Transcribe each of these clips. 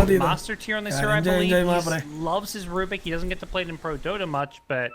Master tier on this year, I believe. He loves his Rubik. He doesn't get to play it in Pro Dota much, but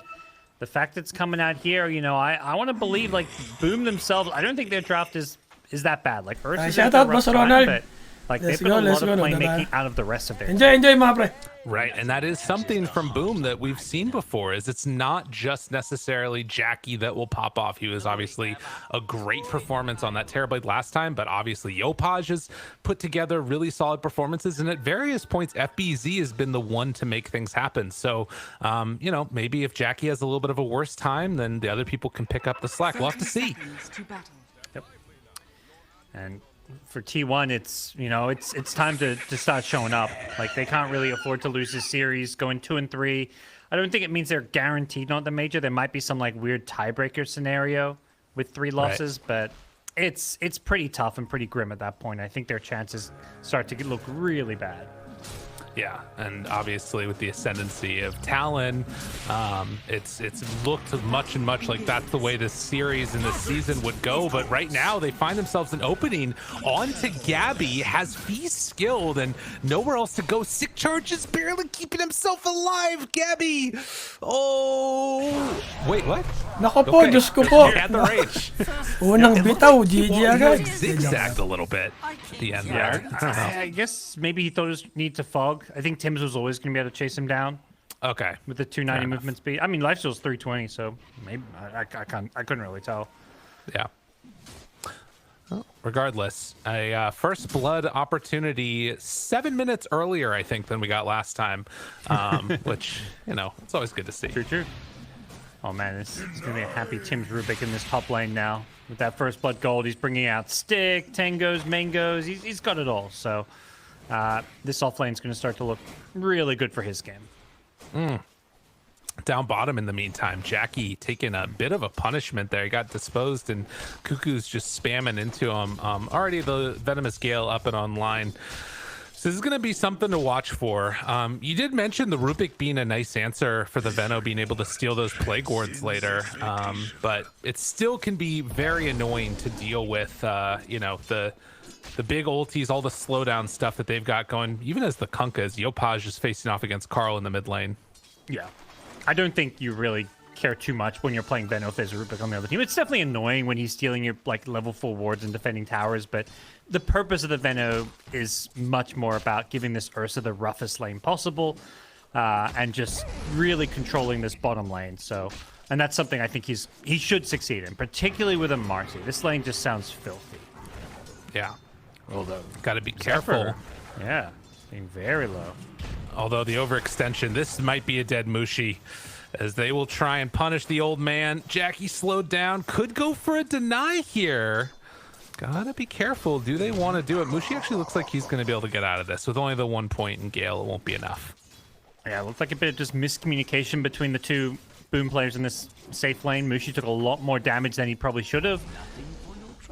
the fact it's coming out here, you know, I want to believe, like, Boom themselves, I don't think their draft is that bad. Like, Earth is a rough time, but like, they put a lot of playmaking out of the rest of their team. Enjoy, my pre. Right, and that is something from Boom that we've seen before, is it's not just necessarily Jackie that will pop off. He was obviously a great performance on that Terrorblade last time, but obviously Yopaj has put together really solid performances, and at various points, FBZ has been the one to make things happen. So, you know, maybe if Jackie has a little bit of a worse time, then the other people can pick up the slack. We'll have to see. Yep. And for T1, it's, you know, it's time to start showing up. Like, they can't really afford to lose this series. Going 2-3, I don't think it means they're guaranteed not the major. There might be some like weird tiebreaker scenario with 3 losses, but it's pretty tough and pretty grim at that point. I think their chances start to look really bad. Yeah, and obviously with the ascendancy of Talon, it's looked much like that's the way this series and this season would go. But right now they find themselves an opening onto Gabby, has Feast skilled and nowhere else to go. Sick Charge is barely keeping himself alive. Gabby, oh wait, what? Nako po, Diyos ko po. He had the rage. Unang bitaw, GG agad. Zigzagged a little bit at the end there. I guess maybe he thought it was need to fog. I think Tim's was always going to be able to chase him down. Okay. With the 290 movement speed. I mean, Lifesteal's 320, so maybe I couldn't really tell. Yeah. Well, regardless, a first blood opportunity 7 minutes earlier, I think, than we got last time, which, you know, it's always good to see. True. Oh man, it's going to be a happy Tim's Rubik in this top lane now. With that first blood gold, he's bringing out Stick, Tangos, Mangoes. He's got it all, so this off lane is going to start to look really good for his game. Down bottom in the meantime, Jackie taking a bit of a punishment there. He got disposed and Cuckoo's just spamming into him. Already the Venomous Gale up and online. So this is going to be something to watch for. You did mention the Rubik being a nice answer for the Veno being able to steal those Plague Wards later, but it still can be very annoying to deal with, you know, the big ultis, all the slowdown stuff that they've got going, even as the Kunkas. Yopaj is facing off against Carl in the mid lane. Yeah. I don't think you really care too much when you're playing Veno if there's a Rubik on the other team. It's definitely annoying when he's stealing your like level 4 wards and defending towers, but the purpose of the Veno is much more about giving this Ursa the roughest lane possible, and just really controlling this bottom lane. So, and that's something I think he should succeed in, particularly with a Marcy. This lane just sounds filthy. Yeah. Although, got to be careful. Yeah, being very low. Although the overextension, this might be a dead Mushi, as they will try and punish the old man. Jackie slowed down, could go for a deny here. Gotta be careful. Do they want to do it? Mushi actually looks like he's going to be able to get out of this. With only the 1 point in Gale, it won't be enough. Yeah, it looks like a bit of just miscommunication between the two Boom players in this safe lane. Mushi took a lot more damage than he probably should have.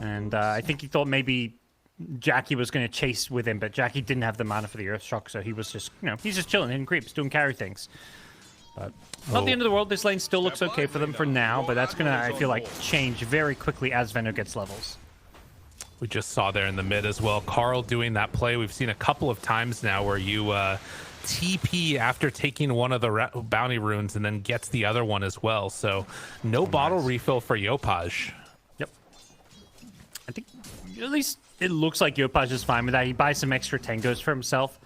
And I think he thought maybe Jackie was going to chase with him, but Jackie didn't have the mana for the Earth Shock, so he was just, you know, he's just chilling, hitting creeps, doing carry things. But not the end of the world. This lane still looks okay for them for now, but that's going to, I feel like, change very quickly as Veno gets levels. We just saw there in the mid as well, Carl doing that play. We've seen a couple of times now where you TP after taking one of the bounty runes and then gets the other one as well. So no bottle refill for Yopaj. Yep. I think at least it looks like Yopaj is fine with that. He buys some extra Tangos for himself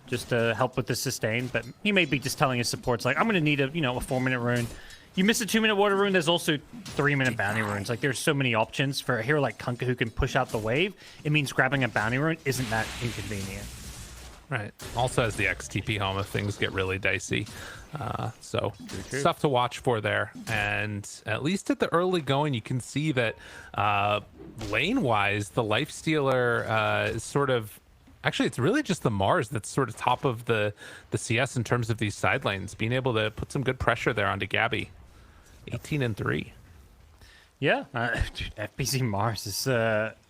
just to help with the sustain, but he may be just telling his supports, like, I'm going to need a 4-minute rune. You miss a 2-minute water rune, there's also 3-minute bounty runes. Like, there's so many options for a hero like Kunkka who can push out the wave. It means grabbing a bounty rune isn't that inconvenient. Right. Also has the XTP home if things get really dicey. So stuff to watch for there. And at least at the early going, you can see that lane-wise, the Lifestealer is sort of... Actually, it's really just the Mars that's sort of top of the CS in terms of these side lanes, being able to put some good pressure there onto Gabby. 18-3. Yeah, FBZ Mars is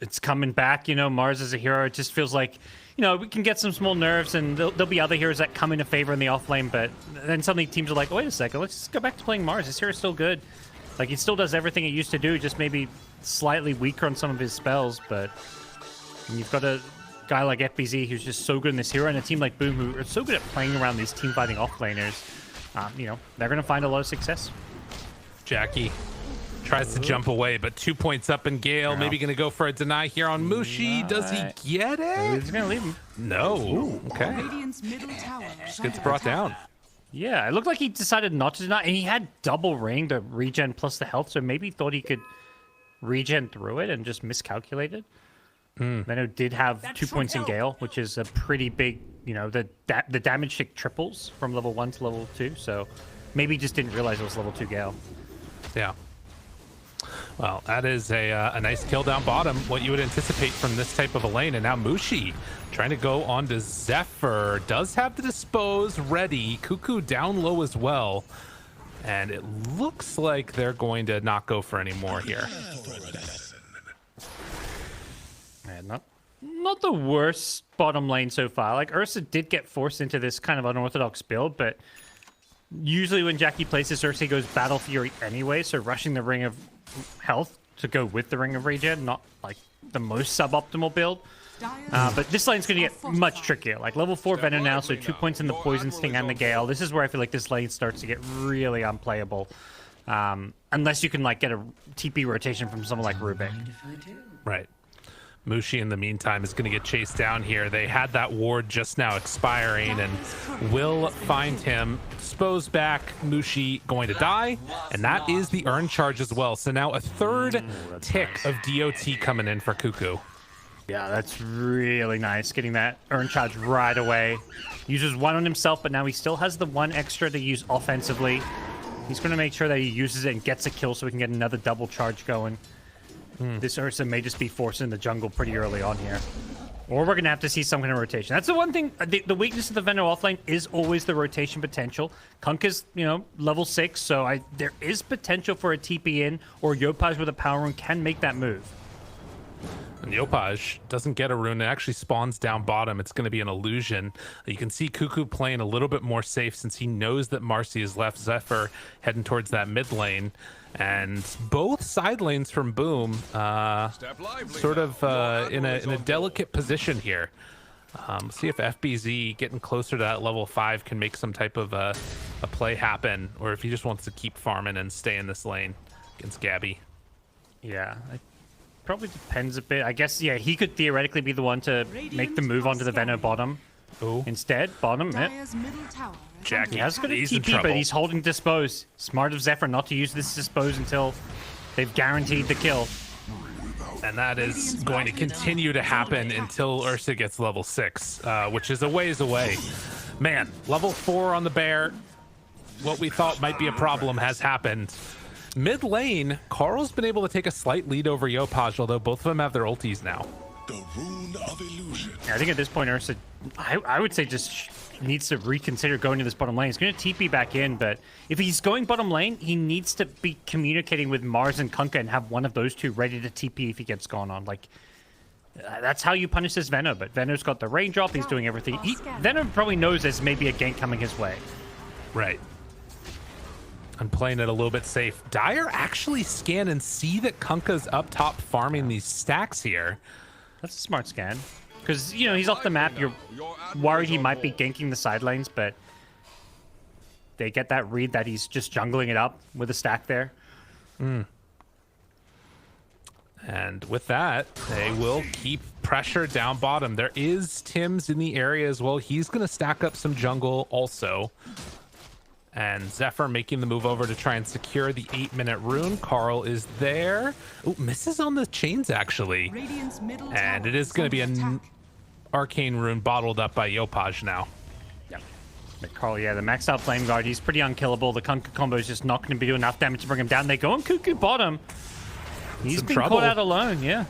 it's coming back. You know, Mars as a hero, it just feels like, you know, we can get some small nerfs and there'll be other heroes that come into favor in the off lane, but then suddenly teams are like, wait a second, let's just go back to playing Mars. This hero's still good. Like, it still does everything it used to do, just maybe slightly weaker on some of his spells, but you've got a guy like FBZ who's just so good in this hero, and a team like Boom who are so good at playing around these team fighting offlaners. You know, they're going to find a lot of success. Jackie tries to jump away, but 2 points up, and Gale maybe going to go for a deny here on Mushi. Does he get it? He's going to leave him. No. Ooh, okay. Just gets brought down. Yeah, it looked like he decided not to deny, and he had double ring, the regen plus the health, so maybe he thought he could regen through it and just miscalculated. Venno did have 2 points in Gale, which is a pretty big, you know, the damage tick triples from level 1 to level 2, so maybe he just didn't realize it was level 2 Gale. Yeah. Well, that is a nice kill down bottom, what you would anticipate from this type of a lane. And now Mushi trying to go on to Zephyr. Does have the dispose ready. Cuckoo down low as well. And it looks like they're going to not go for any more here. Man, not the worst bottom lane so far. Like, Ursa did get forced into this kind of unorthodox build, but usually when Jackie plays this, Ursa goes Battle Fury anyway, so rushing the Ring of Health to go with the Ring of Regen, not like the most suboptimal build. But this lane's going to get much trickier. Like, level 4 Venom now, so 2 points in the Poison Sting and the Gale. This is where I feel like this lane starts to get really unplayable. Unless you can, like, get a TP rotation from someone like Rubik. Right. Mushi, in the meantime, is going to get chased down here. They had that ward just now expiring, and will find him. Dispose back. Mushi going to die, and that is the earn charge as well. So now a third tick of DOT coming in for Cuckoo. Yeah, that's really nice. Getting that earn charge right away. Uses 1 on himself, but now he still has the 1 extra to use offensively. He's going to make sure that he uses it and gets a kill so we can get another double charge going. This Ursa may just be forced in the jungle pretty early on here. Or we're going to have to see some kind of rotation. That's the one thing. The weakness of the Venom offlane is always the rotation potential. Kunkka's, you know, level 6, so there is potential for a TP in, or Yopaj with a power rune can make that move. And Yopaj doesn't get a rune. It actually spawns down bottom. It's going to be an illusion. You can see Cuckoo playing a little bit more safe since he knows that Marcy is left. Zephyr heading towards that mid lane. And both side lanes from Boom sort of in a delicate position here. See if FBZ getting closer to that level 5 can make some type of a play happen, or if he just wants to keep farming and stay in this lane against Gabby. Yeah, it probably depends a bit. I guess, yeah, he could theoretically be the one to make the move onto the Venom bottom. Ooh. Instead, bottom, Jackie, he has got a he's in TP, trouble. but he's holding Dispose. Smart of Zephyr not to use this Dispose until they've guaranteed the kill. And that is going to continue to happen until Ursa gets level 6, which is a ways away. Man, level 4 on the bear. What we thought might be a problem has happened. Mid lane, Carl's been able to take a slight lead over Yopaj, although both of them have their ultis now. The rune of illusion. Yeah, I think at this point, Ursa, I would say just needs to reconsider going to this bottom lane. He's going to TP back in, but if he's going bottom lane, he needs to be communicating with Mars and Kunkka and have one of those two ready to TP if he gets gone on. Like, that's how you punish this Venno, but Venno's got the range off. He's doing everything. Venno probably knows there's maybe a gank coming his way. Right. I'm playing it a little bit safe. Dire actually scan and see that Kunkka's up top farming these stacks here. That's a smart scan. Because, you know, he's off the map. You're worried he might be ganking the side lanes, but they get that read that he's just jungling it up with a stack there. And with that, they will keep pressure down bottom. There is Tim's in the area as well. He's going to stack up some jungle also. And Zephyr making the move over to try and secure the 8-minute rune. Carl is there. Oh, misses on the chains, actually. And it is going to be an arcane rune bottled up by Yopaj now. Yep. But Carl, yeah, the maxed out Flame Guard, he's pretty unkillable. The Kunkka combo is just not going to be doing enough damage to bring him down. They go on Cuckoo bottom. He's been caught out alone, yeah.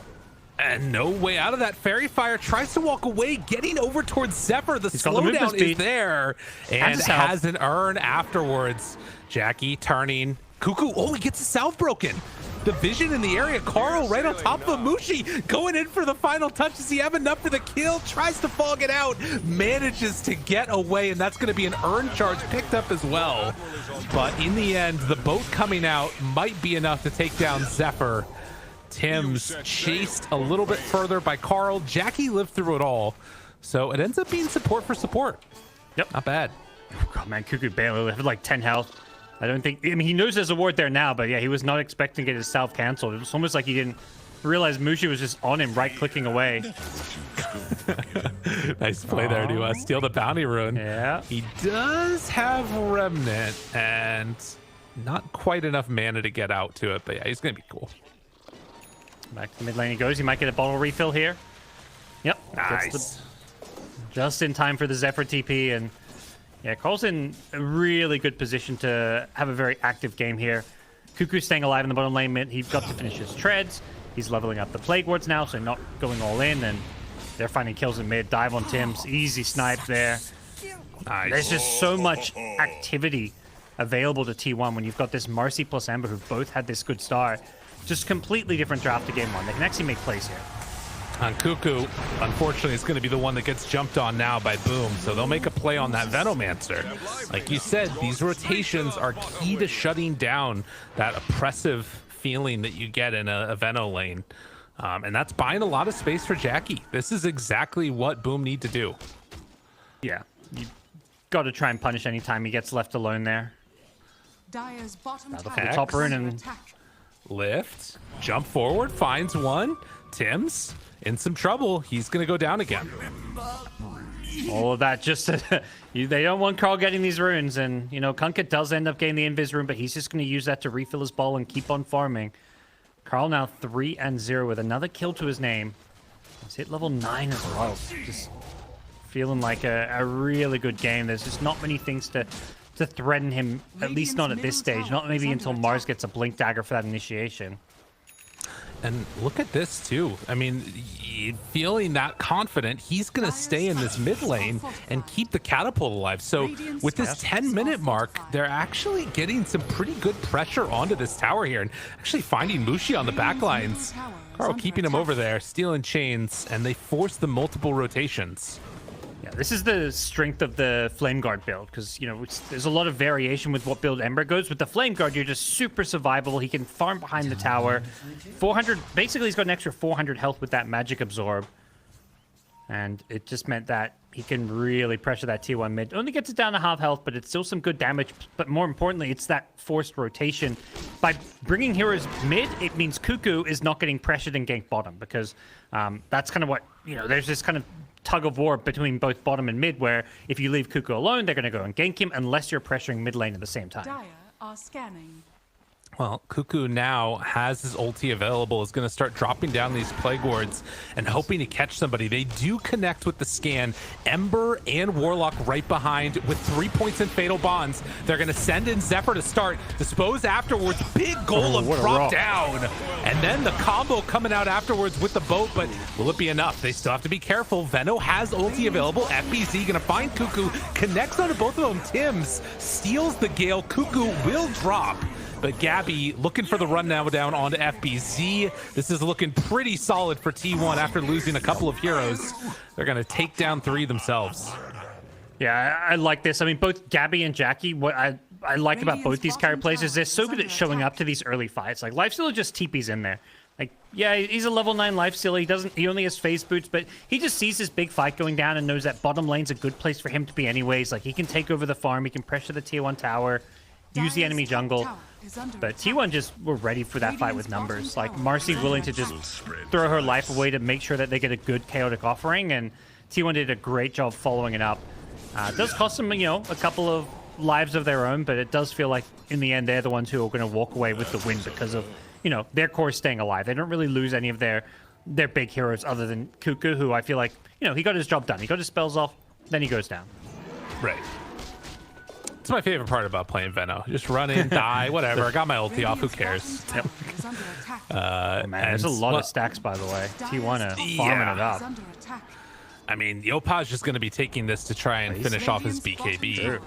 And no way out of that. Fairy Fire tries to walk away, getting over towards Zephyr. The slowdown is there, and has an earn afterwards. Jackie turning. Cuckoo, oh, he gets the south broken. The vision in the area. Carl right on top of Mushi, going in for the final touch. Does he have enough for the kill? Tries to fog it out, manages to get away, and that's going to be an earn charge picked up as well. But in the end, the boat coming out might be enough to take down Zephyr. Tims chased a little bit further by Carl. Jackie lived through it all. So it ends up being support for support. Yep. Not bad. Oh, God, man, Cuckoo barely left with like 10 health. I don't think... I mean, he knows there's a ward there now, but yeah, he was not expecting to get his self canceled. It was almost like he didn't realize Mushi was just on him, right-clicking away. Nice play there to steal the bounty rune. Yeah. He does have Remnant and not quite enough mana to get out to it, but yeah, he's going to be cool. Back to mid lane he goes. He might get a bottle refill here. Yep. Nice. Just in time for the Zephyr TP, and yeah, Carl's in a really good position to have a very active game here. Cuckoo's staying alive in the bottom lane mid. He got to finish his treads. He's leveling up the plague wards now, so not going all in, and they're finding kills in mid. Dive on Tims. Easy snipe there. Nice. There's just so much activity available to T1 when you've got this Marcy plus Ember who both had this good start. Just completely different draft to game one. They can actually make plays here. On Cuckoo, unfortunately, it's going to be the one that gets jumped on now by Boom, so they'll make a play on that Venomancer. Like you said, these rotations are key to shutting down that oppressive feeling that you get in a Veno lane. And that's buying a lot of space for Jackie. This is exactly what Boom need to do. Yeah, you got to try and punish anytime he gets left alone there. Dire's bottom The tower top rune is and under attack. Lift, jump forward, finds one. Tims in some trouble. He's going to go down again. all of that just to, they don't want Carl getting these runes, and you know Kunkka does end up getting the invis rune, but he's just going to use that to refill his ball and keep on farming. Carl now 3-0 with another kill to his name. He's hit level 9 as well. Just feeling like a really good game. There's just not many things to threaten him, at least not at this stage. Not maybe until Mars gets a blink dagger for that initiation. And look at this too. I mean, feeling that confident, he's going to stay in this mid lane and keep the catapult alive. So with this 10-minute mark, they're actually getting some pretty good pressure onto this tower here and actually finding Mushi on the back lines. Carl keeping him over there, stealing chains, and they force the multiple rotations. Yeah, this is the strength of the Flame Guard build, because, you know, there's a lot of variation with what build Ember goes. With the Flame Guard, you're just super survivable. He can farm behind the tower. 400, basically he's got an extra 400 health with that Magic Absorb. And it just meant that he can really pressure that T1 mid. Only gets it down to half health, but it's still some good damage. But more importantly, it's that forced rotation. By bringing heroes mid, it means Cuckoo is not getting pressured and gank bottom, because that's kind of what, you know, there's this kind of tug of war between both bottom and mid, where if you leave Cuckoo alone, they're going to go and gank him unless you're pressuring mid lane at the same time. Dire are scanning. Well, Cuckoo now has his ulti available, is going to start dropping down these plague wards and hoping to catch somebody. They do connect with the scan. Ember and Warlock right behind with 3 points in Fatal Bonds. They're going to send in Zephyr to start. Dispose afterwards. Big Golem drop down. And then the combo coming out afterwards with the boat, but will it be enough? They still have to be careful. Veno has ulti available. FBZ going to find Cuckoo. Connects onto both of them. Tims steals the Gale. Cuckoo will drop. But Gabby looking for the run now down onto FBZ. This is looking pretty solid for T1 after losing a couple of heroes. They're going to take down 3 themselves. Yeah, I like this. I mean, both Gabby and Jackie, what I like about both these character plays is they're so good at showing up to these early fights. Like, Lifestealer just TP's in there. Like, yeah, he's a level 9 Lifestealer. He only has phase boots, but he just sees this big fight going down and knows that bottom lane's a good place for him to be anyways. Like, he can take over the farm, he can pressure the tier 1 tower, use the enemy jungle. But T1 just were ready for that fight with numbers. Like, Marcy willing to just throw her life away to make sure that they get a good chaotic offering, and T1 did a great job following it up. It does cost them, you know, a couple of lives of their own, but it does feel like in the end they're the ones who are going to walk away with the win because of, you know, their core staying alive. They don't really lose any of their big heroes other than Cuckoo, who I feel like, you know, he got his job done. He got his spells off, then he goes down. Right. It's my favorite part about playing Veno. Just run in, die, whatever. I got my ulti off. Who cares? Yep. Man, there's a lot of stacks, by the way. T1 farming it up. I mean, Yopaj's just going to be taking this to try and finish off his BKB. Sure.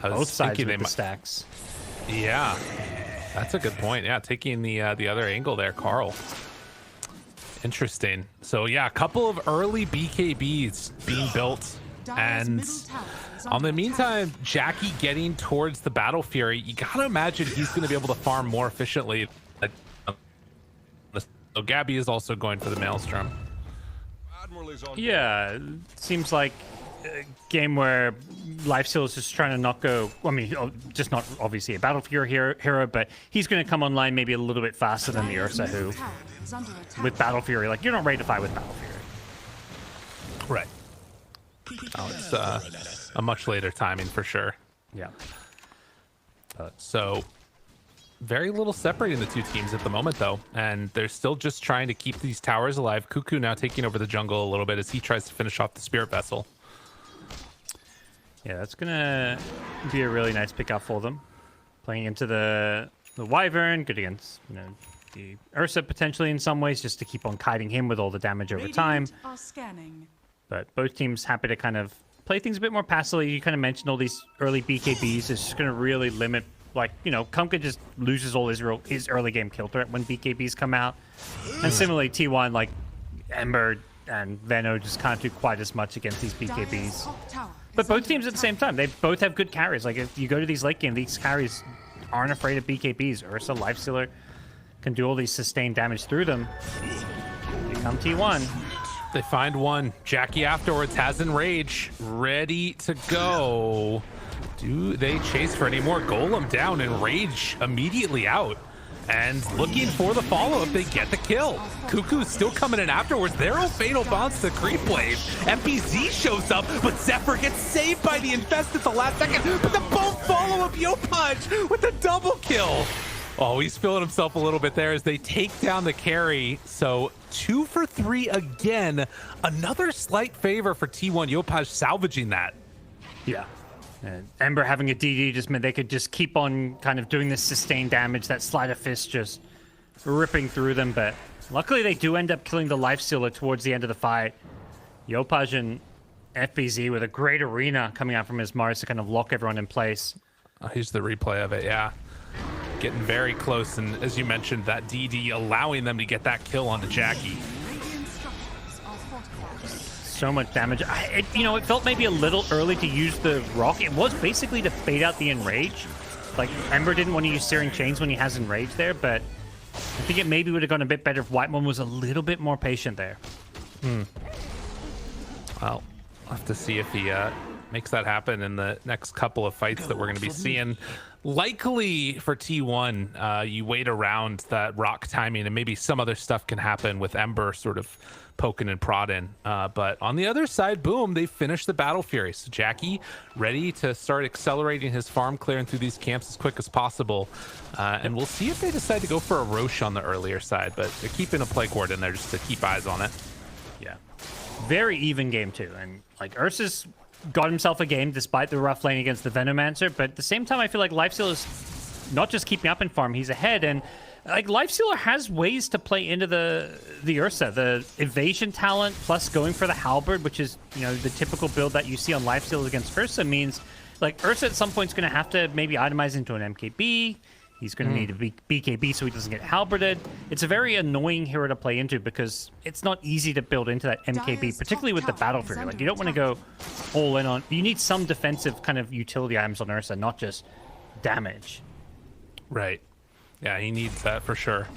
Both sides with the stacks. Yeah, that's a good point. Yeah, taking the other angle there, Carl. Interesting. So yeah, a couple of early BKBs being built, and on the meantime, Jackie getting towards the Battle Fury. You gotta imagine he's going to be able to farm more efficiently. So Gabby is also going for the Maelstrom. Yeah, seems like a game where Lifesteal is just trying to not go. I mean, just not obviously a Battle Fury hero, but he's going to come online maybe a little bit faster than the Ursa, who with Battle Fury, like you're not ready to fight with Battle Fury. Right. Oh, it's a much later timing for sure. Yeah. So very little separating the two teams at the moment, though, and they're still just trying to keep these towers alive. Cuckoo now taking over the jungle a little bit as he tries to finish off the Spirit Vessel. Yeah, that's gonna be a really nice pickup for them. Playing into the Wyvern, good against the Ursa potentially in some ways, just to keep on kiting him with all the damage over time. Are scanning. But both teams happy to kind of play things a bit more passively. You kind of mentioned all these early BKBs. It's just going to really limit, like, Kunkka just loses all his early game kill threat when BKBs come out. And similarly, T1, like, Ember and Veno just can't do quite as much against these BKBs. But both teams at the same time, they both have good carries. Like, if you go to these late game, these carries aren't afraid of BKBs. Ursa, Lifestealer can do all these sustained damage through them. Here come T1. They find one. Jackie afterwards has Enrage, ready to go. Do they chase for any more? Golem down, Enrage immediately out. And looking for the follow-up, they get the kill. Cuckoo's still coming in afterwards. Their own fatal bounce to creep wave. FBZ shows up, but Zephyr gets saved by the Infest at the last second. But the both follow-up, Yopaj with the double kill. Oh, he's feeling himself a little bit there as they take down the carry. So 2 for 3 again. Another slight favor for T1. Yopaj salvaging that. Yeah. And Ember having a DD just meant they could just keep on kind of doing this sustained damage. That Sleight of Fist just ripping through them. But luckily they do end up killing the Lifestealer towards the end of the fight. Yopaj and FBZ with a great arena coming out from his Mars to kind of lock everyone in place. Here's the replay of it, yeah. Getting very close, and as you mentioned, that DD allowing them to get that kill onto Jackie. So much damage. It felt maybe a little early to use the rock. It was basically to bait out the Enrage. Like, Ember didn't want to use Searing Chains when he has Enrage there, but I think it maybe would have gone a bit better if Whitemon was a little bit more patient there. Well, we'll have to see if he makes that happen in the next couple of fights that we're going to be seeing. Likely for T1, you wait around that rock timing and maybe some other stuff can happen with Ember sort of poking and prodding. But on the other side, boom, they finished the Battle Fury. So Jackie ready to start accelerating his farm, clearing through these camps as quick as possible. And we'll see if they decide to go for a Roche on the earlier side, but they're keeping a Plague Ward in there just to keep eyes on it. Yeah. Very even game too. And like Ursa's got himself a game despite the rough lane against the Venomancer, but at the same time I feel like Lifestealer is not just keeping up in farm, he's ahead, and like Lifestealer has ways to play into the Ursa. The evasion talent plus going for the halberd, which is the typical build that you see on Lifestealer against Ursa, means like Ursa at some point is going to have to maybe itemize into an MKB. He's going to need a BKB so he doesn't get halberded. It's a very annoying hero to play into because it's not easy to build into that MKB, particularly with the Battle Fury. Like, you don't want to go all in on... You need some defensive kind of utility items on Ursa, not just damage. Right. Yeah, he needs that for sure.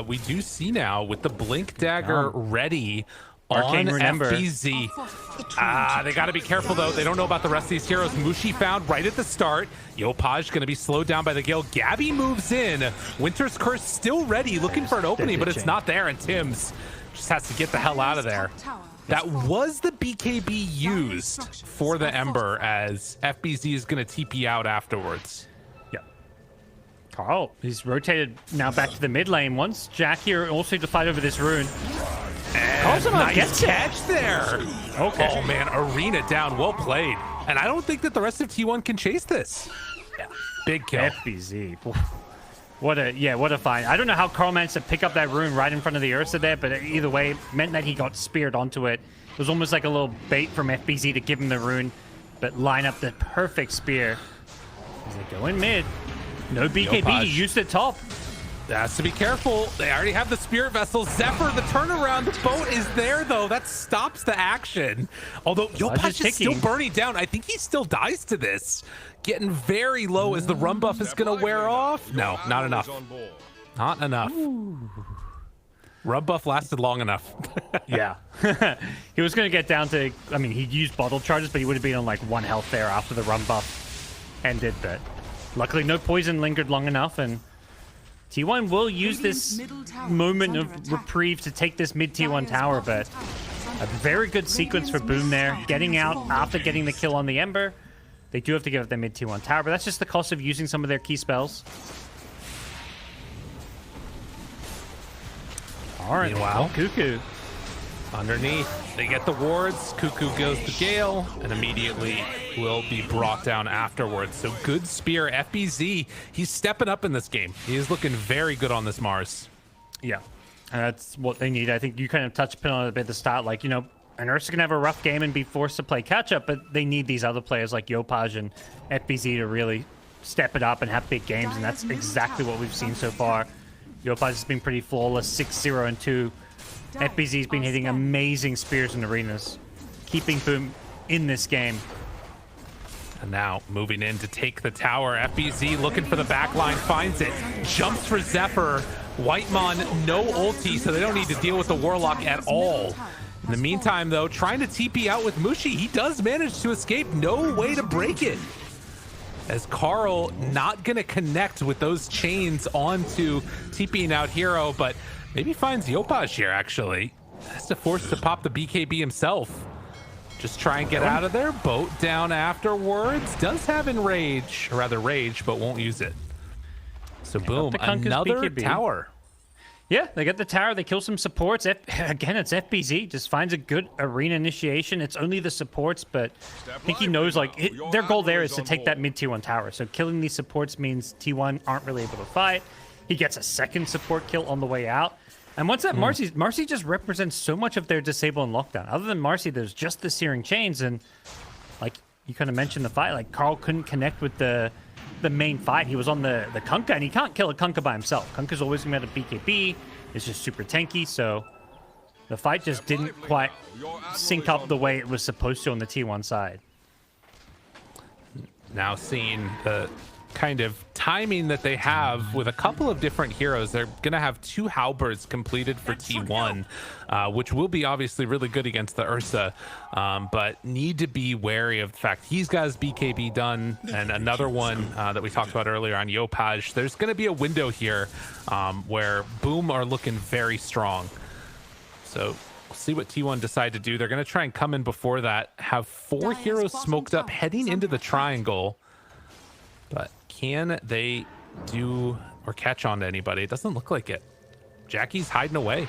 We do see now with the Blink Dagger ready Arcane on Remember. FBZ. They got to be careful, though. They don't know about the rest of these heroes. Mushi found right at the start. Yopaj going to be slowed down by the Gale. Gabby moves in. Winter's Curse still ready, looking for an opening, but it's not there, and Tim's just has to get the hell out of there. That was the BKB used for the Ember, as FBZ is going to TP out afterwards. Carl, he's rotated now back to the mid lane. Once Jack here also to fight over this rune. And nice catch there. Okay. Oh man, arena down, well played. And I don't think that the rest of T1 can chase this. Yeah. Big kill. FBZ. What a find. I don't know how Carl managed to pick up that rune right in front of the Ursa there, but either way, it meant that he got speared onto it. It was almost like a little bait from FBZ to give him the rune, but line up the perfect spear. As they go in mid. No BKB, Yopaj. he used it top. Has to be careful. They already have the Spirit Vessel. Zephyr, the turnaround. The boat is there, though. That stops the action. Although Yopaj is still burning down. I think he still dies to this. Getting very low as the run buff is going to wear off. No, not enough. Not enough. Rub buff lasted long enough. Yeah. He was going to get down to, I mean, he'd used bottle charges, but he would have been on like 1 health there after the run buff ended. But luckily no poison lingered long enough, and T1 will use this moment of reprieve to take this mid T1 tower, but a very good sequence for Boom there. Getting out after getting the kill on the Ember. They do have to give up their mid T1 tower, but that's just the cost of using some of their key spells. All right, Meanwhile, Cuckoo. Underneath, they get the wards. Cuckoo goes to Gale and immediately will be brought down afterwards. So good spear. FBZ, he's stepping up in this game. He is looking very good on this Mars. Yeah, and that's what they need. I think you kind of touched upon it a bit at the start. Like, you know, an Ursa can have a rough game and be forced to play catch-up, but they need these other players like Yopaj and FBZ to really step it up and have big games, and that's exactly what we've seen so far. Yopaj has been pretty flawless, 6-0 and 2. FBZ's been hitting amazing spears in arenas, keeping Boom in this game. And now moving in to take the tower. FBZ looking for the back line, finds it, jumps for Zephyr. Whitemon, no ulti, so they don't need to deal with the Warlock at all. In the meantime, though, trying to TP out with Mushi, he does manage to escape. No way to break it. As Carl not going to connect with those chains onto TPing out Hero, but maybe finds Yopaj here, actually. Has to force to pop the BKB himself. Just try and get out of there. Boat down afterwards. Does have Enrage, or rather Rage, but won't use it. So boom, another BKB. tower. Yeah, they get the tower. They kill some supports. Again, it's FBZ. Just finds a good arena initiation. It's only the supports, but I think he knows, like, their goal there is to take that mid T1 tower. So killing these supports means T1 aren't really able to fight. He gets a second support kill on the way out. And once that Marcy just represents so much of their disable and lockdown. Other than Marcy, there's just the Searing Chains. And, like, you kind of mentioned the fight. Like, Carl couldn't connect with the main fight. He was on the Kunkka, and he can't kill a Kunkka by himself. Kunkka's always going to have a BKB. It's just super tanky, so the fight just didn't quite sync up the way it was supposed to on the T1 side. Now seeing the kind of timing that they have with a couple of different heroes. They're going to have 2 halberds completed for T1, which will be obviously really good against the Ursa, but need to be wary of the fact he's got his BKB done, and another one that we talked about earlier on Yopaj. There's going to be a window here where Boom are looking very strong. So we'll see what T1 decide to do. They're going to try and come in before that, have 4 heroes smoked up heading into the triangle. But can they do or catch on to anybody? It doesn't look like it. Jackie's hiding away.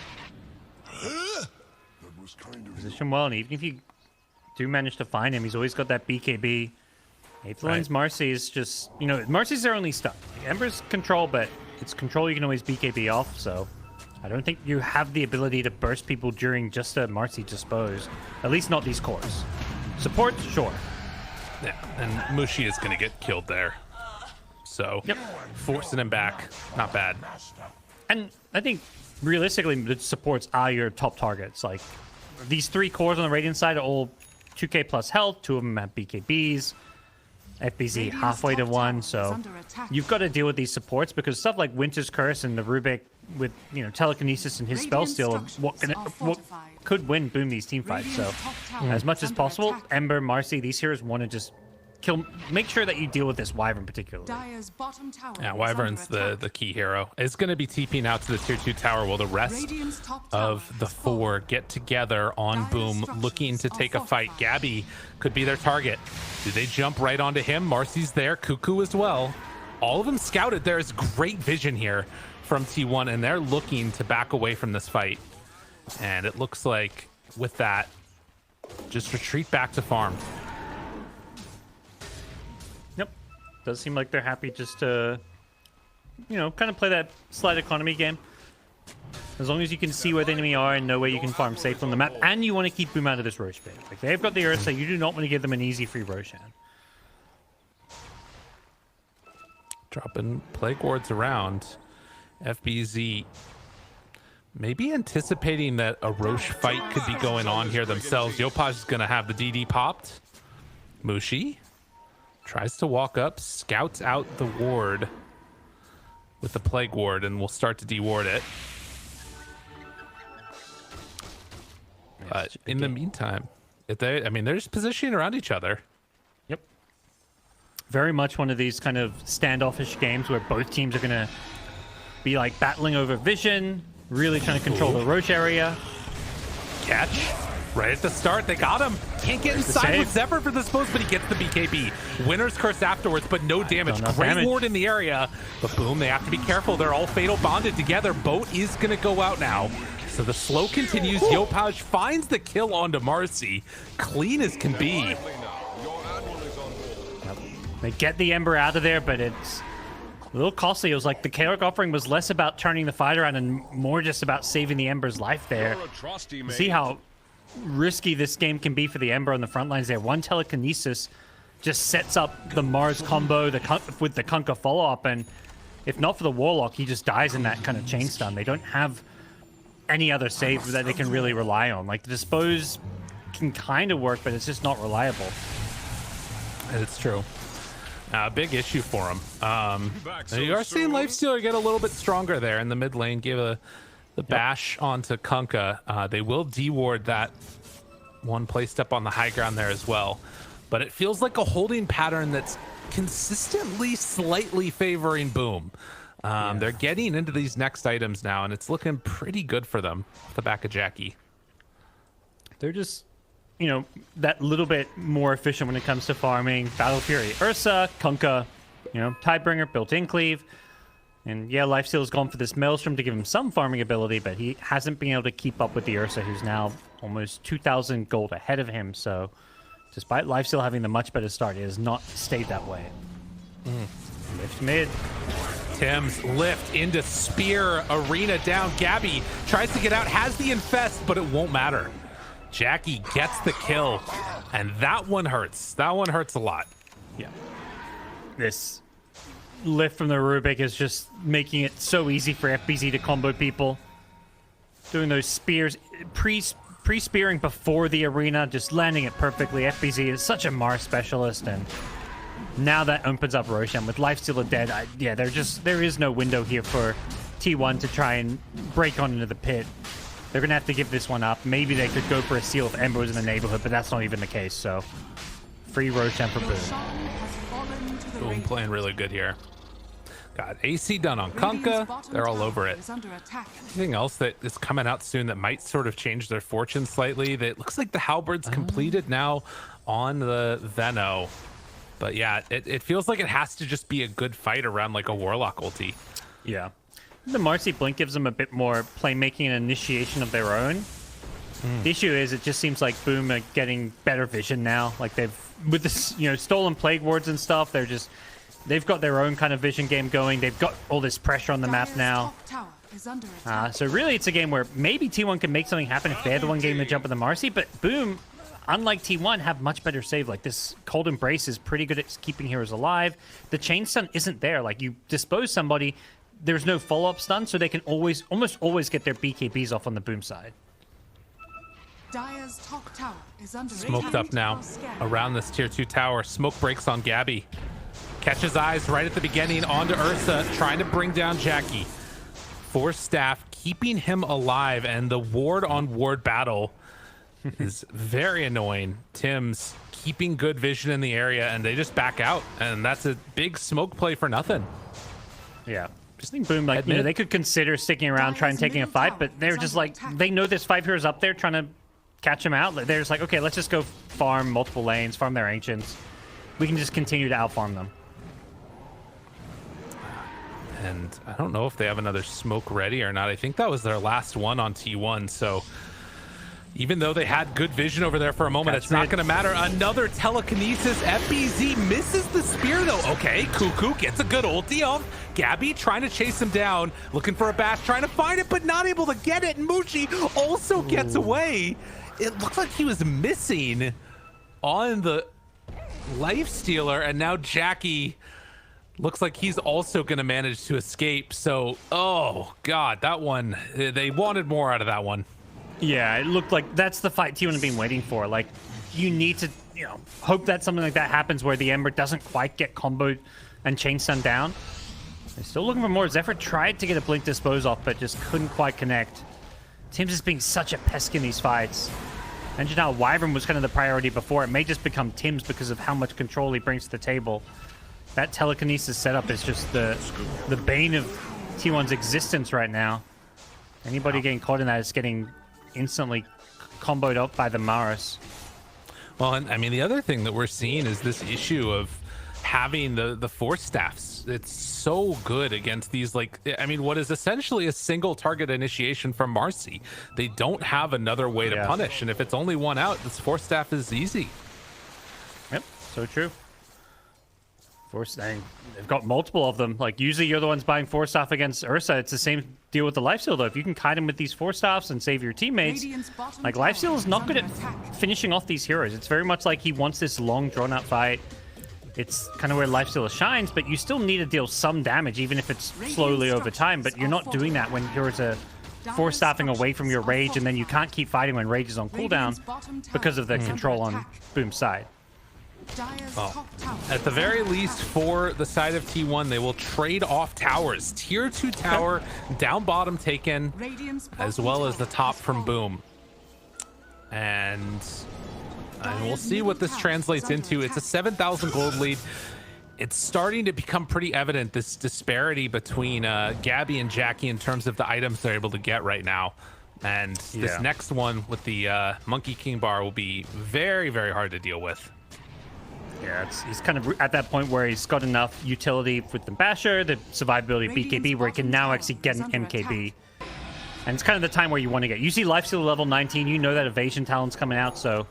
Position well, and even if you do manage to find him, he's always got that BKB. Apelon's Marcy is just, you know, Marcy's their only stuff. Ember's control, but it's control you can always BKB off, so I don't think you have the ability to burst people during just a Marcy dispose. At least not these cores. Support, sure. Yeah, and Mushi is going to get killed there. So, forcing him back, not bad. And I think, realistically, the supports are your top targets. Like, these 3 cores on the Radiant side are all 2k plus health. 2 of them have BKBs. FBZ halfway to 1, so you've got to deal with these supports, because stuff like Winter's Curse and the Rubik with, you know, telekinesis and his spell steal are what could win Boom these team fights. So as much as possible, Ember, Marcy, these heroes want to just make sure that you deal with this Wyvern particularly. Yeah, Wyvern's the key hero. It's going to be TPing out to the tier 2 tower while the rest of the 4 get together on Boom, looking to take a fight. Gabby could be their target. Do they jump right onto him? Marcy's there, Cuckoo as well. All of them scouted. There's great vision here from T1, and they're looking to back away from this fight. And it looks like with that, just retreat back to farm. Does seem like they're happy just to, you know, kind of play that slight economy game. As long as you can see where the enemy are and know where you can farm safe on the map, and you want to keep Boom out of this Rosh pit. Like, they've got the Ursa, you do not want to give them an easy free Roshan. Dropping Plague Wards around. FBZ maybe anticipating that a Rosh fight could be going on here themselves. Yopaj is going to have the DD popped. Mushi tries to walk up, scouts out the ward with the Plague Ward, and will start to deward it. But in the meantime, I mean, they're just positioning around each other. Yep. Very much one of these kind of standoffish games where both teams are going to be like battling over vision, really trying to control the Roche area. Catch. Right at the start, they got him. Can't get inside with Zephyr for this post, but he gets the BKB. Winner's Curse afterwards, but no damage. Great ward in the area. But boom, they have to be careful. They're all fatal bonded together. Boat is going to go out now. So the slow continues. Yopaj finds the kill onto Marcy. Clean as can be. They get the Ember out of there, but it's a little costly. It was like the Chaotic Offering was less about turning the fight around and more just about saving the Ember's life there. See how risky this game can be for the Ember on the front lines there. One telekinesis just sets up the Mars combo with the Kunkka follow-up, and if not for the Warlock, he just dies in that kind of chain stun. They don't have any other save that they can really rely on. Like, the Dispose can kind of work, but it's just not reliable. It's true. Big issue for him. You are seeing Lifestealer get a little bit stronger there in the mid lane, give the bash onto Kunkka. They will deward that one placed up on the high ground there as well. But it feels like a holding pattern that's consistently slightly favoring Boom. They're getting into these next items now, and it's looking pretty good for them off the back of Jackie. They're just, you know, that little bit more efficient when it comes to farming. Battle Fury, Ursa, Kunkka, you know, Tidebringer, built-in cleave. And yeah, Lifesteal has gone for this Maelstrom to give him some farming ability, but he hasn't been able to keep up with the Ursa, who's now almost 2,000 gold ahead of him. So despite Lifesteal having the much better start, it has not stayed that way. Lift mid. Tim's lift into Spear, Arena down. Gabby tries to get out, has the Infest, but it won't matter. Jackie gets the kill, and that one hurts. That one hurts a lot. Yeah. This lift from the Rubik is just making it so easy for FBZ to combo people. Doing those spears, pre-spearing before the arena, just landing it perfectly. FBZ is such a Mars specialist, and now that opens up Roshan. With Lifestealer dead, yeah, there is no window here for T1 to try and break on into the pit. They're going to have to give this one up. Maybe they could go for a seal if Ember was in the neighborhood, but that's not even the case, so free Roshan for Boom. Boom playing really good here. Got AC done on Kunkka. They're all over it. Anything else that is coming out soon that might sort of change their fortune slightly? That looks like the Halberd's completed now on the Veno. But yeah, it feels like it has to just be a good fight around like a Warlock ulti. Yeah. The Marcy Blink gives them a bit more playmaking and initiation of their own. The issue is it just seems like Boom are getting better vision now. Like they've, with this, you know, stolen plague wards and stuff, they've got their own kind of vision game going. They've got all this pressure on the map now. So really it's a game where maybe T1 can make something happen if they're the one getting the jump of the Marcy, but Boom, unlike T1, have much better save. Like this Cold Embrace is pretty good at keeping heroes alive. The chain stun isn't there. Like you dispose somebody, there's no follow-up stun, so they can almost always get their BKBs off on the Boom side. Dire's top tower is under Smoked up now around this tier 2 tower. Smoke breaks on Gabby. Catches eyes right at the beginning onto Ursa, trying to bring down Jackie. Force staff keeping him alive, and the ward on ward battle is very annoying. Tim's keeping good vision in the area, and they just back out, and that's a big smoke play for nothing. Yeah. Just think Boom, like, you know, they could consider sticking around, trying taking a fight, but they're just like, they know there's 5 heroes up there trying to catch them out. They're just like, okay, let's just go farm multiple lanes, farm their ancients. We can just continue to outfarm them. And I don't know if they have another smoke ready or not. I think that was their last one on T1, so even though they had good vision over there for a moment, it's not going to matter. Another telekinesis. FBZ misses the spear, though. Okay, Cuckoo gets a good ulti off. Gabby trying to chase him down, looking for a bash, trying to find it, but not able to get it. And Mushi also gets away. It looked like he was missing on the Lifestealer, and now Jackie looks like he's also going to manage to escape. So, oh, God, that one, they wanted more out of that one. Yeah, it looked like that's the fight T1 had been waiting for. Like, you need to, you know, hope that something like that happens where the Ember doesn't quite get comboed and chain stun down. They're still looking for more. Zephyr tried to get a Blink Dispose off, but just couldn't quite connect. Tim's just being such a pest in these fights. Mentioned how Wyvern was kind of the priority before. It may just become Tim's because of how much control he brings to the table. That telekinesis setup is just the bane of T1's existence right now. Anybody getting caught in that is getting instantly comboed up by the Maris. Well, and I mean, the other thing that we're seeing is this issue of having the force staffs. It's so good against these, like, I mean, what is essentially a single target initiation from Marcy. They don't have another way to punish, and if it's only one out, this force staff is easy. Yep, so true. Force, I mean, they've got multiple of them. Like, usually you're the ones buying force staff against Ursa. It's the same deal with the lifesteal, though. If you can kite him with these force staffs and save your teammates, like, lifesteal is not good at finishing off these heroes. It's very much like he wants this long, drawn-out fight. It's kind of where lifesteal shines, but you still need to deal some damage, even if it's slowly over time. But you're not doing that when heroes are force staffing away from your rage, and then you can't keep fighting when rage is on cooldown because of the control on Boom's side. Well, at the very least, for the side of T1, they will trade off towers. Tier 2 tower, down bottom taken, as well as the top from Boom. And we'll see what this translates into. It's a 7,000 gold lead. It's starting to become pretty evident, this disparity between Gabby and Jackie in terms of the items they're able to get right now. And this next one with the Monkey King bar will be very, very hard to deal with. Yeah, he's kind of at that point where he's got enough utility with the Basher, the survivability of BKB, where he can now actually get an MKB. And it's kind of the time where you want to get. You see lifesteal level 19, you know that evasion talent's coming out, so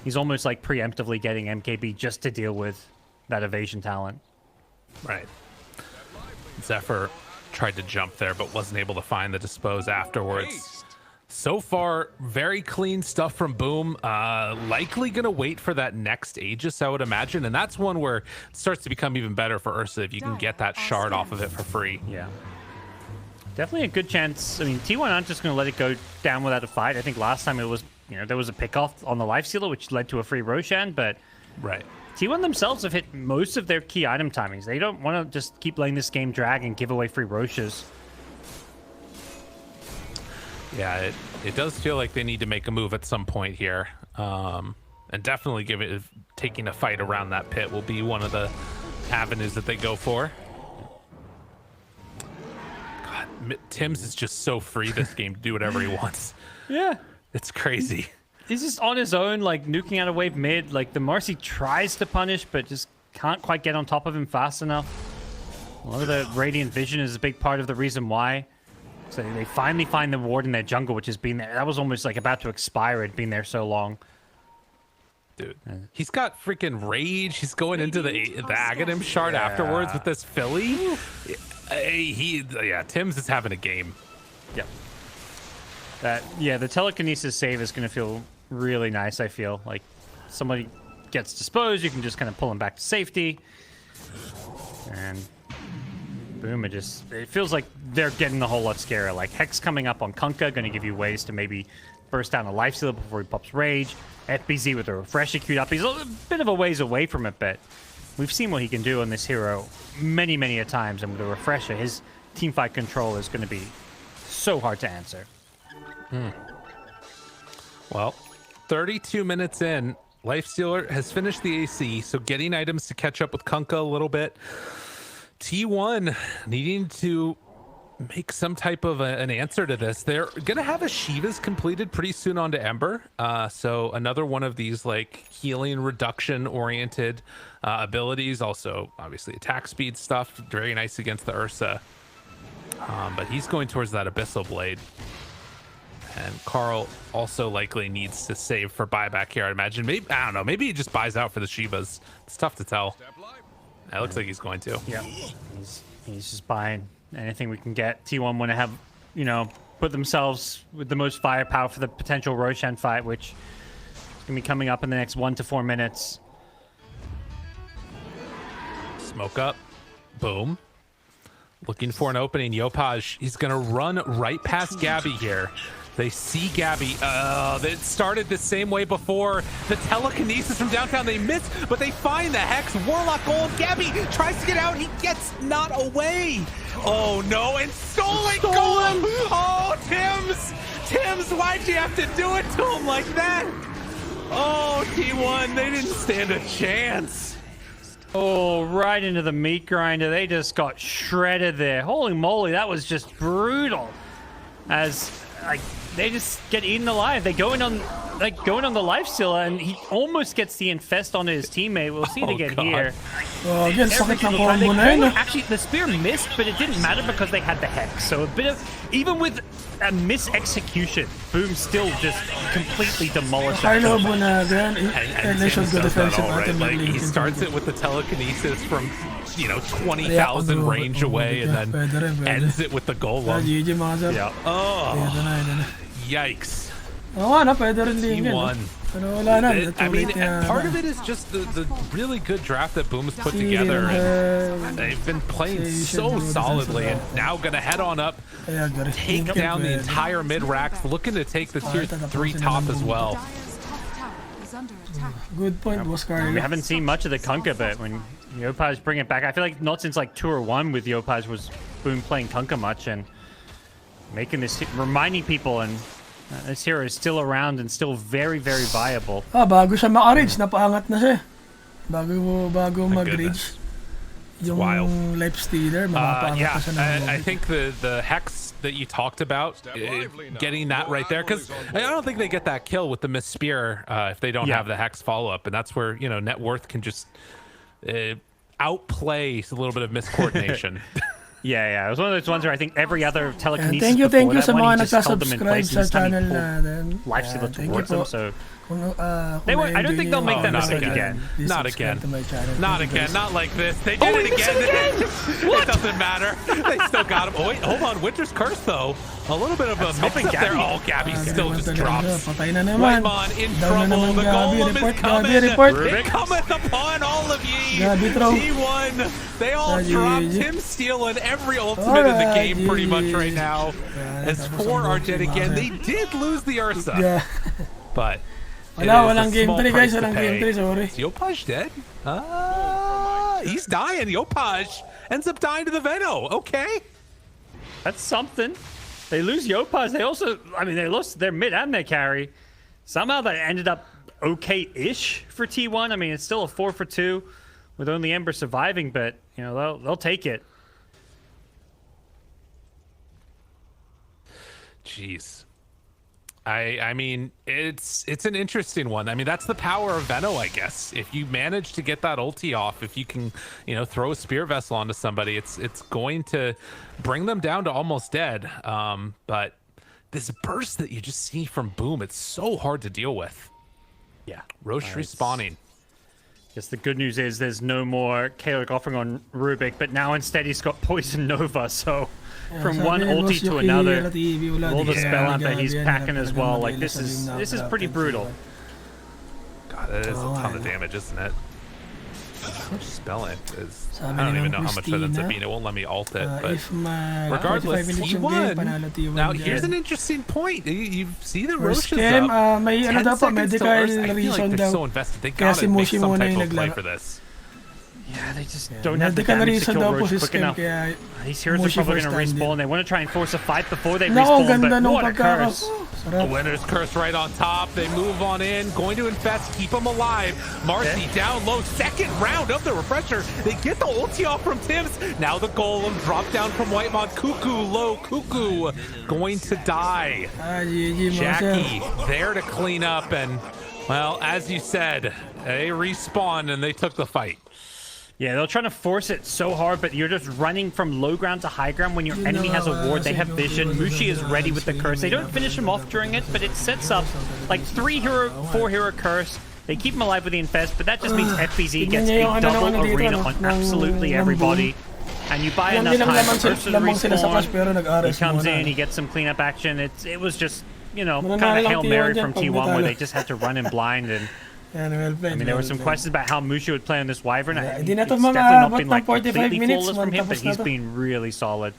he's almost like preemptively getting MKB just to deal with that evasion talent. Right. Zephyr tried to jump there, but wasn't able to find the dispose afterwards. So far, very clean stuff from Boom. Likely going to wait for that next Aegis, I would imagine. And that's one where it starts to become even better for Ursa if you can get that shard off of it for free. Yeah. Definitely a good chance. I mean, T1 aren't just going to let it go down without a fight. I think last time it was, you know, there was a pick-off on the Lifestealer, which led to a free Roshan, but T1 themselves have hit most of their key item timings. They don't want to just keep letting this game drag and give away free Roshas. Yeah, it does feel like they need to make a move at some point here. And definitely taking a fight around that pit will be one of the avenues that they go for. God, Tim's is just so free this game to do whatever he wants. Yeah. It's crazy. He's just on his own, like, nuking out a wave mid. Like, the Marcy tries to punish, but just can't quite get on top of him fast enough. A lot of the Radiant Vision is a big part of the reason why. So they finally find the ward in their jungle, which has been there. That was almost like about to expire. It'd been there so long. Dude, he's got freaking rage. He's going into the Aghanim shard afterwards with this Philly. Tim's is having a game. Yep. The telekinesis save is going to feel really nice, I feel. Like, somebody gets disposed, you can just kind of pull him back to safety. And Boom, it feels like they're getting a whole lot scarier. Like, Hex coming up on Kunkka, going to give you ways to maybe burst down a lifesteal before he pops Rage. FBZ with a Refresher queued up. He's a bit of a ways away from it, but we've seen what he can do on this hero many, many a times. And with a Refresher, his teamfight control is going to be so hard to answer. Well, 32 minutes in, Lifestealer has finished the AC, so getting items to catch up with Kunkka a little bit. T1 needing to make some type of an answer to this. They're going to have a Shiva's completed pretty soon onto Ember. So another one of these like healing reduction oriented abilities. Also, obviously attack speed stuff. Very nice against the Ursa. But he's going towards that Abyssal Blade. And Carl also likely needs to save for buyback here, I'd imagine. Maybe, I don't know, maybe he just buys out for the Shivas. It's tough to tell. It looks like he's going to. Yeah, he's just buying anything we can get. T1 want to have, you know, put themselves with the most firepower for the potential Roshan fight, which is going to be coming up in the next 1 to 4 minutes. Smoke up. Boom. Looking for an opening. Yopaj, he's going to run right past Gabby here. They see Gabby. It started the same way before. The telekinesis from downtown, they miss, but they find the Hex. Warlock Gold. Gabby tries to get out. He gets not away. Oh, no. And stolen Golem. Oh, Tim's. Why'd you have to do it to him like that? Oh, T1, they didn't stand a chance. Oh, right into the meat grinder. They just got shredded there. Holy moly, that was just brutal. As like they just get eaten alive. They go in on the life stealer, and he almost gets the infest onto his teammate. We'll see it again here. Oh, again, sakit ng They combo na yun. actually, the spear missed, but it didn't matter because they had the hex. So a bit of, even with a mis-execution, Boom still just completely demolished that. Carlo Bunagan, And they should Tim's go does that defensive all right. Like, ultimately. he starts it with the telekinesis from 20,000 range away, and then ends it with the golem. GG mga sir. Yeah. Oh, Ito na. yikes. Oo nga na, pwede rin din yan. T1. Pero wala na. I mean, part of it is just the really good draft that Boom's put together. And they've been playing so solidly, and now gonna head on up, take down the entire mid racks, looking to take the tier 3 top as well. Dire's top tower is under attack. Good point, Boss We Carlo. haven't seen much of the Kunkka, but when Yopaj bring it back, I feel like not since like 2 or 1 with Yopaj was Boom playing Kunkka much and making this, reminding people, and this hero is still around and still very, very viable. Bago siya maka-rage, napaangat na siya. Bago mag-rage. Yung wild. life stealer, mapapangat Yeah, na siya ng I think the hex that you talked about, getting that right there, because I don't think they get that kill with the miss spear if they don't have the hex follow-up, and that's where, net worth can just outplay a little bit of miscoordination. Yeah. It was one of those ones where I think every other telekinesis thank you before that sa one, mga he just held them in nagsasubscribe place sa and this time he channel pulled natin. Lifestealer Thank you towards po. them, so They won't- I don't think they'll make that mistake again. Not again. Not again. Not like this. They Oh, did it he missed it again. It doesn't matter. They still got him. Oh, wait, hold on. Winter's Curse, though. A little bit of a mix helping up there. Gabby. Oh, Gabby still just drops. Patay na naman. Waimon in Down na trouble. naman The Gabi. golem Report, is coming. Gabi, report. It cometh upon all of ye. Gabi throw. T1. They all Gabi. dropped him stealing every ultimate in the game pretty much right now. As for Argent again, they did lose the Ursa. Yeah. But Walang game 3 guys, walang game 3, sorry. Is Yopaj dead? He's dying. Yopaj ends up dying to the Veno. Okay. that's something. They lose Yopaj. They also, they lost their mid and their carry. Somehow that ended up okay-ish for T1. It's still a 4 for 2 with only Ember surviving, but they'll take it. Jeez. It's an interesting one. That's the power of Veno, I guess. If you manage to get that ulti off, if you can, throw a spear vessel onto somebody, it's going to bring them down to almost dead. But this burst that you just see from Boom, it's so hard to deal with. Yeah. Roche respawning. Guess the good news is there's no more chaotic offering on Rubik, but now instead he's got Poison Nova, so from one ulti to another, all the spell amp that he's packing as well. Like this is pretty brutal. God, that is a ton of damage, isn't it? Spell it is. I don't even know how much that ends up being. It won't let me alt it, but regardless, T1. Now here's an interesting point. You see the Roche is up. May 10 daw po, seconds medical till Ursa. I feel reason like they're daw. so invested. They Kaya gotta make si Mushi some muna type yung of play naglaro. for this. Yeah, they just don't have the Medical damage to reason kill daw po Roche quick system, enough. kaya These heroes are Mushi probably first going to stand respawn. in. They want to try and force a fight before they Nako, respawn, ganda but nung what a pagkaka. curse. The winner's curse right on top. They move on in, going to infest, keep them alive. Marcy down low, second round of the refresher. They get the ulti off from Tims. Now the golem drop down from Whitemon. Cuckoo low, Cuckoo going to die. GG mga sir. Jackie there to clean up, and well, as you said, they respawned and they took the fight. Yeah, they're trying to force it so hard, but you're just running from low ground to high ground when your enemy has a ward. They have vision. Mushi is ready with the curse. They don't finish him off during it, but it sets up like 4 hero curse. They keep him alive with the infest, but that just means FBZ gets a double arena on absolutely everybody. And you buy enough time for person to respawn. He comes in, he gets some cleanup action. It was just, kind of Hail Mary from T1 where they just had to run in blind. And there were some questions about how Mushi would play on this Wyvern. It's definitely not been like completely flawless from him, but he's been really solid.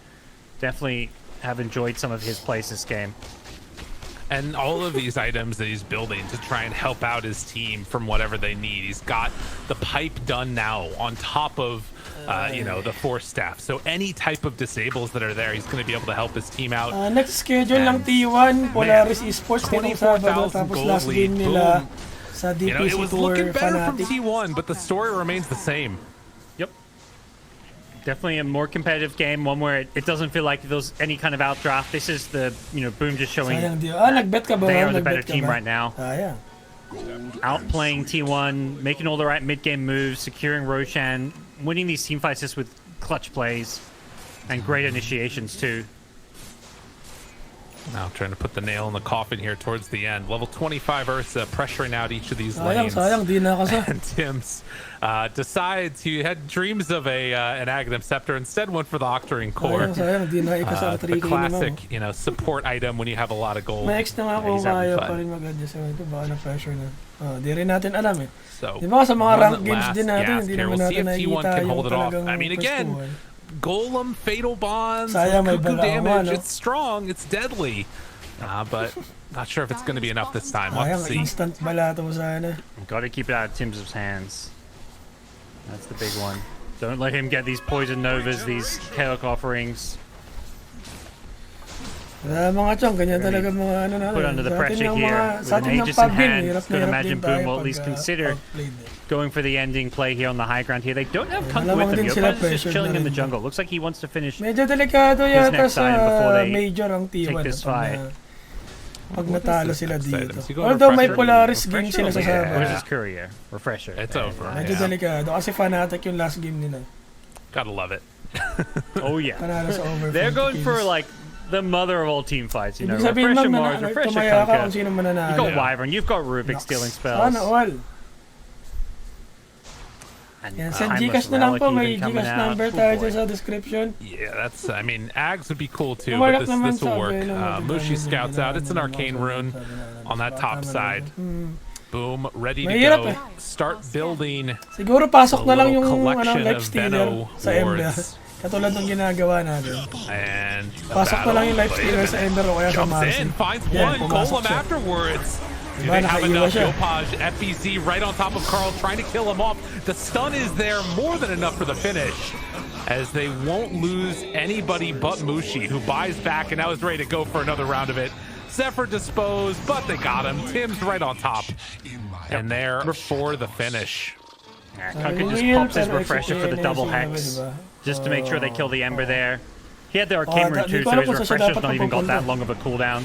Definitely have enjoyed some of his plays this game. And all of these items that he's building to try and help out his team from whatever they need. He's got the pipe done now on top of, the force staff. So any type of disables that are there, he's going to be able to help his team out. Next schedule ng T1, Polaris Esports. 24,000 gold lead. Boom. Sa You know, DPC it was Tour looking better from fanatic. T1, but the story remains the same. Yep. Definitely a more competitive game, one where it doesn't feel like there's any kind of outdraft. This is the, Boom just showing Sayang di. Nagbet ka ba? they are the better Nagbet ka team ba? right now. Sayang. Outplaying T1, making all the right mid-game moves, securing Roshan, winning these team fights just with clutch plays and great initiations too. Now trying to put the nail in the coffin here towards the end. Level 25 Ursa pressuring out each of these lanes. Sayang, di na kasi. And Tim's decides he had dreams of an Aghanim Scepter, instead went for the Octarine Core. Sayang, di na ikasa The 3K classic, naman. support item when you have a lot of gold. May X na nga Yeah, kung he's having kaya fun. pa rin mag-adjust. Ito baka na-pressure na. Di rin natin alam eh. So, Di ba sa mga one rank games last din natin, gasp hindi here. naman We'll see natin if T1 nakikita can yung hold it off. talagang I mean, again, prestuhan. Golem, Fatal Bonds, Sayang, may Cuckoo bala ako, damage, ano? it's strong, it's deadly. But not sure if it's going to be enough this time. We'll have to Sayang, see. instant bala ito sana. Got to keep it out of Tim's hands. That's the big one. Don't let him get these Poison Novas, these Chaos Offerings. Mga chong, ganyan talaga mga ano na. Put under the Sa atin pressure yung here. mga- With sa an atin yung Aegis in pub din, hand, hirap na could hirap imagine din tayo Boom will at pag, least consider outplayed eh. going for the ending play here on the high ground here. They don't have Kunk Malamang with them. din sila Yoko's just pressured chilling na in the rin. jungle. Looks like he wants to finish. Medyo delikado yata next sa time before they major ang T1. take this fight. Pag natalo sila next dito. item? So you go Although may refresher? Polaris game sila sa Where's Sabah. his courier? Refresher. It's over. Medyo Yeah. delikado kasi fanatic yung last game nila. Gotta love it. Oh yeah. Panalo sa over. They're 40 going for kills. like the mother of all team fights. You know, Ibig sabihin refresher lang Mars, na refresher tumaya ka kung Kunkka. sino mananalo. You've got Wyvern, you've got Rubik stealing spells. Sana all. And Yan, send Timeless Gcash na lang Relic po. May even coming Gcash out. number Oh, tayo boy. dyan sa description. Yeah, that's. I mean, Ags would be cool too, Tumalak but naman this will sa work. Venom, Mushi magkakaroon scouts din out. It's an naman arcane mga rune sabi na- on that top baka side. Boom, ready to Mahirap go. eh. Start building Siguro pasok a na lang little yung collection life of stealer Venno sa Ember. wards. Katulad ng ginagawa natin. And Pasok na lang yung life stealer sa Ember o kaya sa jumps Marcy. in, finds Yan, one pumasok golem siya. afterwards. Do Diba, they have nakaiwas enough? siya. Yopaj, FBZ right on top of Carl, trying to kill him off. The stun is there, more than enough for the finish, as they won't lose anybody but Mushi, who buys back and now is ready to go for another round of it. Zephyr disposed, but they got him. Tim's right on top. And there for the finish. Yeah, Kunkka just pops his refresher for the double hex, just to make sure they kill the Ember there. He had the arcane rune too, so his refresher's not even got that long of a cooldown.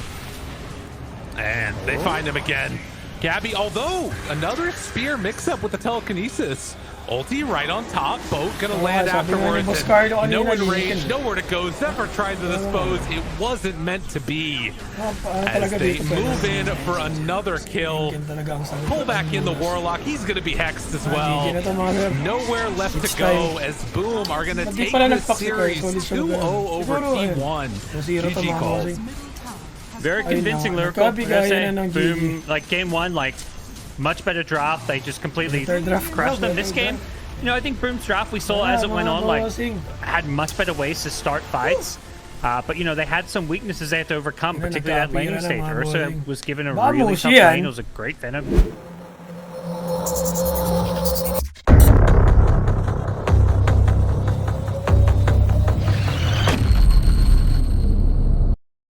And they find him again. Gabby, although another spear mix-up with the telekinesis. Ulti right on top, boat gonna land sabi nga ni afterwards. BoomeSport And no kanina, in range, lilikid. nowhere to go. Zephyr tries to dispose. It wasn't meant to be. As Talaga they dito move in for another kill. Yan talaga ang sabi. Pull back in the Warlock. He's gonna be hexed as well. GG na to mga sir. Nowhere left to go as Boom are gonna Hindi take pala this nagpaksi ko, series solid siya 2-0 over Siguro, T1. 0 to GG mga calls. bossing. Very Ayun convincing, na, Lyrical. nagkabigayan na ng Boom, like game one, like much better draft. They just completely Third draft crushed na, them. This third game, I think Boom's draft we saw as it went on, like had much better ways to start fights. But they had some weaknesses they had to overcome, particularly that laning stage. Ursa was given a really Vamos tough yan. lane. It was a great Venom.